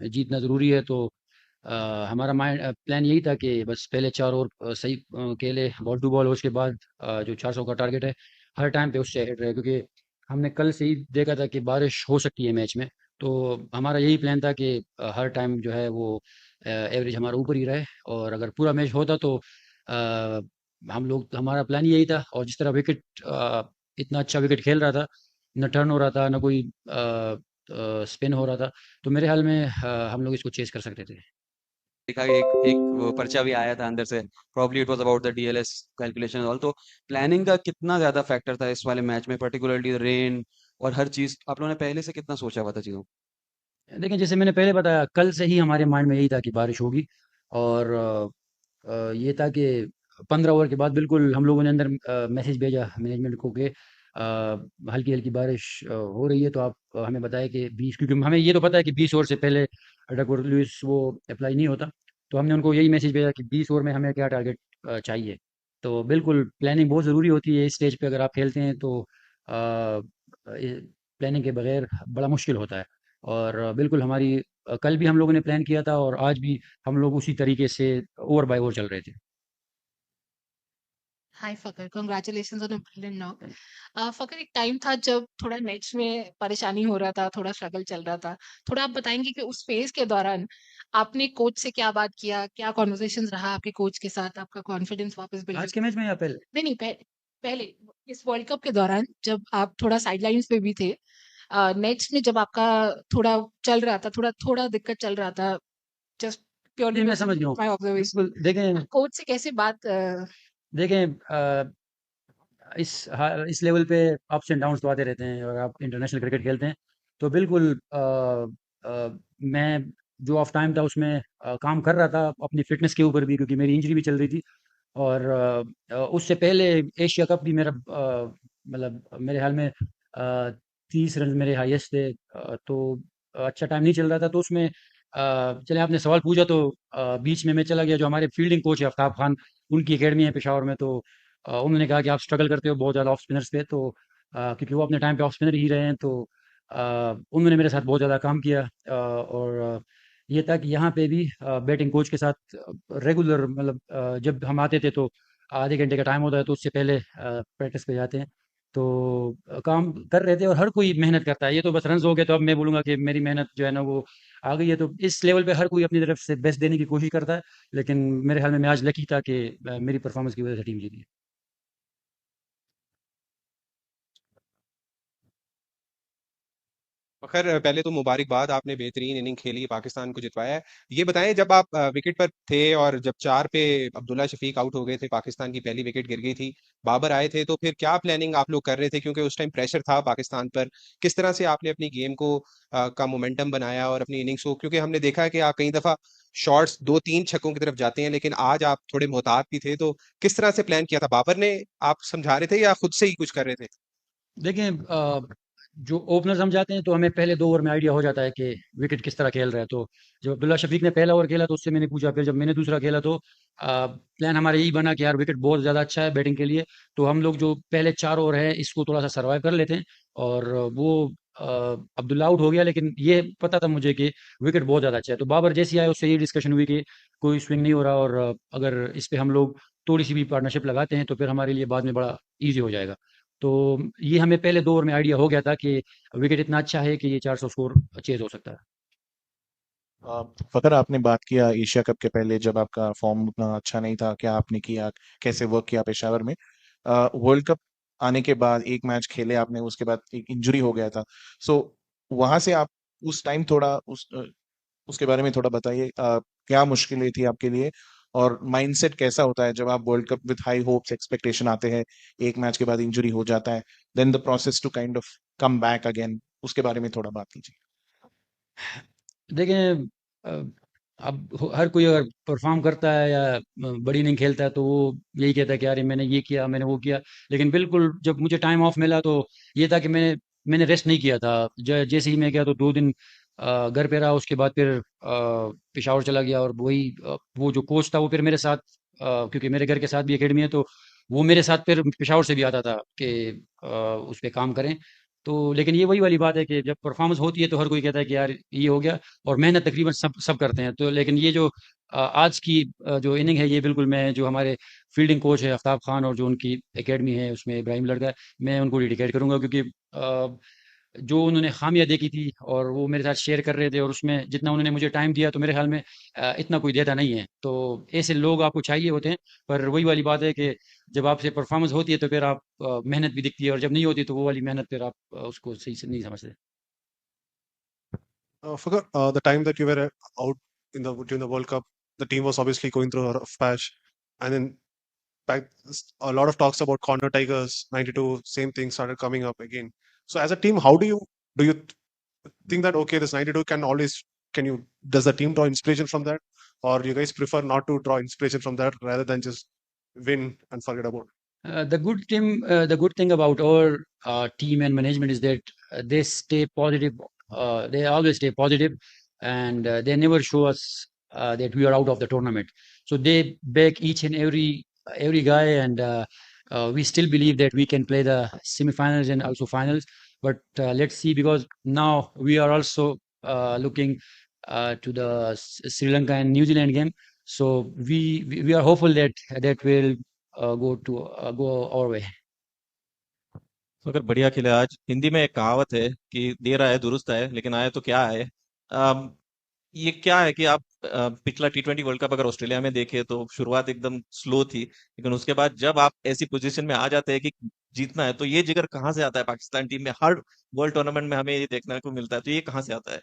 जीतना ज़रूरी है। तो हमारा प्लान यही था कि बस पहले 4 ओवर सही खेले बॉल टू बॉल, उसके बाद जो 400 का टारगेट है हर टाइम पे उससे अहेड रहे, क्योंकि हमने कल से ही देखा था कि बारिश हो सकती है मैच में। तो हमारा यही प्लान था कि हर टाइम जो है वो एवरेज हमारा ऊपर ही रहे, और अगर पूरा मैच होता तो अ, हम लोग हमारा प्लान यही था। और जिस तरह विकेट इतना अच्छा विकेट खेल रहा था, न टर्न हो रहा था, न कोई स्पिन हो रहा था, तो मेरे ख्याल में हम लोग इसको चेस कर सकते थे। देखा कि एक एक वो पर्चा भी आया था अंदर से, probably it was about the DLS calculation all. तो प्लानिंग का कितना ज्यादा फैक्टर था इस वाले मैच में, पर्टिकुलरली रेन और हर चीज आप लोगों ने पहले से कितना सोचा हुआ था चीजों को? देखिए, जैसे मैंने पहले बताया, कल से ही हमारे माइंड में यही था कि बारिश होगी। और ये था कि 15 ओवर के बाद बिल्कुल हम लोगों ने अंदर मैसेज भेजा मैनेजमेंट को कि हल्की हल्की बारिश हो रही है, तो आप हमें बताएं कि 20, क्योंकि हमें ये तो पता है कि 20 ओवर से पहले डकवर्थ लुईस वो अप्लाई नहीं होता। तो हमने उनको यही मैसेज भेजा कि 20 ओवर में हमें क्या टारगेट चाहिए। तो बिल्कुल प्लानिंग बहुत ज़रूरी होती है इस स्टेज पे, अगर आप खेलते हैं तो प्लानिंग के बगैर बड़ा मुश्किल होता है। और बिल्कुल हमारी कल भी हम लोगों ने प्लान किया था, और आज भी हम लोग उसी तरीके से ओवर बाय ओवर चल रहे थे। Hi Fakhar, congratulations on a brilliant knock. Fakhar, एक टाइम था जब थोड़ा नेट्स में परेशानी हो रहा था, थोड़ा स्ट्रगल चल रहा था। थोड़ा आप बताएंगे कि उस फेज के दौरान आपने कोच से क्या बात किया, क्या कॉन्वर्सेशंस रहा आपके कोच के साथ, आपका कॉन्फिडेंस वापस बिल्ड? आज के मैच में या पहले? नहीं नहीं, पहले इस वर्ल्ड कप के दौरान जब आप थोड़ा साइडलाइंस पे भी थे, नेट्स में जब आपका थोड़ा चल रहा था, थोड़ा थोड़ा दिक्कत चल रहा था, जस्ट प्योरली जी, मैं बेस्ड समझ गया हूँ। My observation. बिल्कुल, देखें कोच से कैसे बात देखें इस लेवल पे अप्स एंड डाउन्स तो आते रहते हैं, और आप इंटरनेशनल क्रिकेट खेलते हैं। तो बिल्कुल मैं जो ऑफ टाइम था उसमें काम कर रहा था अपनी फ़िटनेस के ऊपर भी, क्योंकि मेरी इंजरी भी चल रही थी। और उससे पहले एशिया कप भी मेरा मतलब मेरे ख़्याल में 30 रन मेरे हाईएस्ट थे। तो अच्छा टाइम नहीं चल रहा था, तो उसमें चलिए आपने सवाल पूछा तो बीच में मैं चला गया। जो हमारे फील्डिंग कोच है आफ्ताब खान, उनकी एकेडमी है पेशावर में, तो उन्होंने कहा कि आप स्ट्रगल करते हो बहुत ज़्यादा ऑफ स्पिनर्स पे। तो क्योंकि वो अपने टाइम पे ऑफ स्पिनर ही रहे हैं, तो उन्होंने मेरे साथ बहुत ज़्यादा काम किया। और ये था कि यहाँ पे भी बैटिंग कोच के साथ रेगुलर, मतलब जब हम आते थे तो आधे घंटे का टाइम होता है, तो उससे पहले प्रैक्टिस पे जाते हैं। तो काम कर रहे थे, और हर कोई मेहनत करता है। ये तो बस रन्स हो गए तो अब मैं बोलूँगा कि मेरी मेहनत जो है ना वो आ गई है। तो इस लेवल पे हर कोई अपनी तरफ से बेस्ट देने की कोशिश करता है। लेकिन मेरे ख्याल में मैं आज लकी था कि मेरी परफॉर्मेंस की वजह से टीम जीती। फखर, पहले तो मुबारकबाद, आपने बेहतरीन इनिंग खेली, पाकिस्तान को जितवाया है। ये बताएं, जब आप विकेट पर थे और जब 4 पे अब्दुल्ला शफीक आउट हो गए थे, पाकिस्तान की पहली विकेट गिर गई थी, बाबर आए थे, तो फिर क्या प्लानिंग आप लोग कर रहे थे? क्योंकि उस टाइम प्रेशर था पाकिस्तान पर। किस तरह से आपने अपनी गेम को का मोमेंटम बनाया और अपनी इनिंग्स को, क्योंकि हमने देखा है कि आप कई दफा शॉट्स 2-3 छक्कों की तरफ जाते हैं, लेकिन आज आप थोड़े मोहतात भी थे। तो किस तरह से प्लान किया था? बाबर ने आप समझा रहे थे या खुद से ही कुछ कर रहे थे? देखें, जो ओपनर्स हम जाते हैं तो हमें पहले 2 ओवर में आइडिया हो जाता है कि विकेट किस तरह खेल रहा है। तो जब अब्दुल्ला शफीक ने पहला ओवर खेला तो उससे मैंने पूछा, फिर जब मैंने दूसरा खेला तो प्लान हमारा यही बना कि यार विकेट बहुत ज़्यादा अच्छा है बैटिंग के लिए, तो हम लोग जो पहले 4 ओवर है इसको थोड़ा सा सर्वाइव कर लेते हैं। और वो अब्दुल्ला आउट हो गया, लेकिन ये पता था मुझे कि विकेट बहुत ज़्यादा अच्छा है। तो बाबर जैसे ही आए उससे ये डिस्कशन हुई कि कोई स्विंग नहीं हो रहा, और अगर इस पे हम लोग थोड़ी सी भी पार्टनरशिप लगाते हैं तो फिर हमारे लिए बाद में बड़ा ईजी हो जाएगा। तो ये हमें पहले 2 ओवर में आइडिया हो गया था कि विकेट इतना अच्छा है कि ये 400 स्कोर चेज़ हो सकता है। फकर, आपने बात किया एशिया कप के पहले जब आपका फॉर्म उतना अच्छा नहीं था, क्या आपने किया, कैसे वर्क किया पेशावर में? वर्ल्ड कप आने के बाद एक मैच खेले आपने, उसके बाद एक इंजरी हो गया था। सो वहां से आप उस टाइम थोड़ा उसके बारे में थोड़ा बताइए। क्या मुश्किलें थी आपके लिए, और माइंडसेट कैसा होता है जब आप world cup with high hopes expectation आते हैं, एक मैच के बाद इंजरी हो जाता है, then the process to kind of come back again, उसके बारे में थोड़ा बात कीजिए। देखें, अब हर कोई अगर परफॉर्म करता है या बड़ी इनिंग खेलता है तो वो यही कहता है कि यार मैंने ये किया, मैंने वो किया। लेकिन बिल्कुल जब मुझे टाइम ऑफ मिला तो ये था कि मैंने रेस्ट नहीं किया था। जैसे ही मैं गया तो 2 दिन घर पे रहा, उसके बाद फिर पेशावर चला गया। और वही वो जो कोच था वो फिर मेरे साथ, क्योंकि मेरे घर के साथ भी एकेडमी है, तो वो मेरे साथ फिर पेशावर से भी आता था कि उस पर काम करें। तो लेकिन ये वही वाली बात है कि जब परफॉर्मेंस होती है तो हर कोई कहता है कि यार ये हो गया, और मेहनत तकरीबन सब सब करते हैं। तो लेकिन ये जो आज की जो इनिंग है, ये बिल्कुल मैं जो हमारे फील्डिंग कोच है आफ्ताब खान और जो उनकी एकेडमी है उसमें इब्राहिम लड़का है, मैं उनको डेडिकेट करूंगा, क्योंकि जो उन्होंने खामियां देखी थी और वो मेरे साथ शेयर कर रहे थे, और उसमें जितना उन्होंने मुझे टाइम दिया तो मेरे ख्याल में इतना कोई देता नहीं है। तो ऐसे लोग आपको चाहिए होते हैं। पर वही वाली बात है कि जब आपसे परफॉर्मेंस होती है तो फिर आप मेहनत भी दिखती है, और जब नहीं होती तो वो वाली मेहनत फिर आप उसको सही से नहीं समझते। Forgot the time that you were out in the during the World Cup, the team was obviously going through a rough patch, and then back a lot of talks about corner tigers 92, same thing started coming up again. So as a team, how do you think that okay, this 92 can always can you does the team draw inspiration from that, or you guys prefer not to draw inspiration from that rather than just win and forget about it? The good thing about our team and management is that they stay positive. They always stay positive, and they never show us that we are out of the tournament. So they back each and every guy, and we still believe that we can play the semifinals and also finals. But let's see, because now we are also looking to the Sri Lanka and New Zealand game. So we are hopeful that that will go our way. तो अगर बढ़िया खेले आज, हिंदी में एक कहावत है कि देर आए दुरुस्त आए, लेकिन आए तो क्या है। अम, ये क्या है कि आप पिछला T20 वर्ल्ड कप अगर ऑस्ट्रेलिया में देखे तो शुरुआत एकदम स्लो थी, लेकिन उसके बाद जब आप ऐसी पोजीशन में आ जाते हैं कि जीतना है, तो ये जिगर कहाँ से आता है? पाकिस्तान टीम में हर वर्ल्ड टूर्नामेंट में हमें ये देखने को मिलता है, तो ये कहाँ से आता है?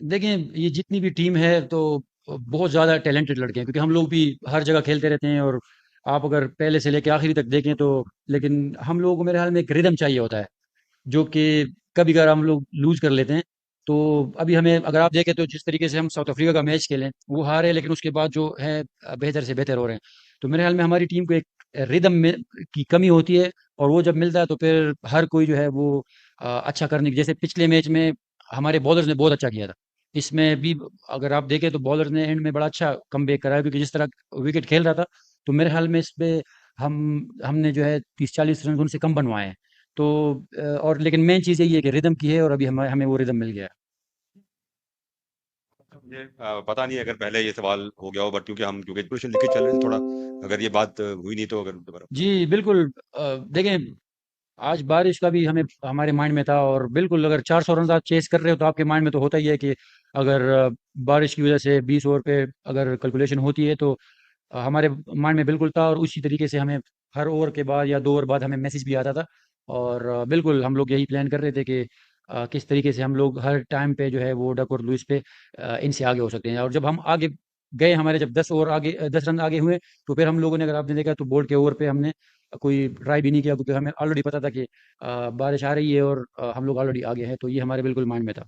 देखें, ये जितनी भी टीम है तो बहुत ज़्यादा टैलेंटेड लड़के हैं, क्योंकि हम लोग भी हर जगह खेलते रहते हैं, और आप अगर पहले से लेके आखिरी तक देखें तो, लेकिन हम लोगों को मेरे ख्याल में एक रिदम चाहिए होता है, जो कि कभी कभार हम लोग लूज कर लेते हैं। तो अभी हमें अगर आप देखें तो जिस तरीके से हम साउथ अफ्रीका का मैच खेलें, वो हारे, लेकिन उसके बाद जो है बेहतर से बेहतर हो रहे हैं। तो मेरे ख्याल में हमारी टीम को एक रिदम में की कमी होती है, और वो जब मिलता है तो फिर हर कोई जो है वो अच्छा करने की, जैसे पिछले मैच में हमारे बॉलर्स ने बहुत अच्छा किया था। इसमें भी अगर आप देखें तो बॉलर्स ने एंड में बड़ा अच्छा कमबैक करा है, क्योंकि जिस तरह विकेट खेल रहा था, तो मेरे ख्याल में इस पे हमने जो है 30-40 रन उनसे कम बनवाए हैं। तो और लेकिन मेन चीज़ यही है कि रिदम की है, और अभी हमें हमें वो रिदम मिल गया है। मुझे पता नहीं अगर पहले ये सवाल हो गया हो, बट क्योंकि एजुकेशन लिख के चल रहे थे थोड़ा, अगर ये बात हुई नहीं तो अगर दोबारा। जी बिल्कुल। देखें, आज बारिश का भी हमें हमारे माइंड में था, और बिल्कुल अगर 400 रन आप चेस कर रहे हो तो आपके माइंड में तो होता ही है कि अगर बारिश की वजह से 20 ओवर पे अगर कैलकुलेशन होती है तो हमारे माइंड में बिल्कुल था, और उसी तरीके से हमें हर ओवर के बाद या 2 ओवर बाद हमें मैसेज भी आता था। और बिल्कुल हम लोग यही प्लान कर रहे थे कि किस तरीके से हम लोग हर टाइम पे जो है वो डक और लुइस पे इनसे आगे हो सकते हैं। और जब हम आगे गए, हमारे जब 10 रन आगे हुए, तो फिर हम लोगों ने, अगर आपने देखा तो बोल्ट के ओवर पे हमने कोई ट्राई भी नहीं किया, क्योंकि हमें ऑलरेडी पता था कि बारिश आ रही है और हम लोग ऑलरेडी आगे हैं। तो ये हमारे बिल्कुल माइंड में था।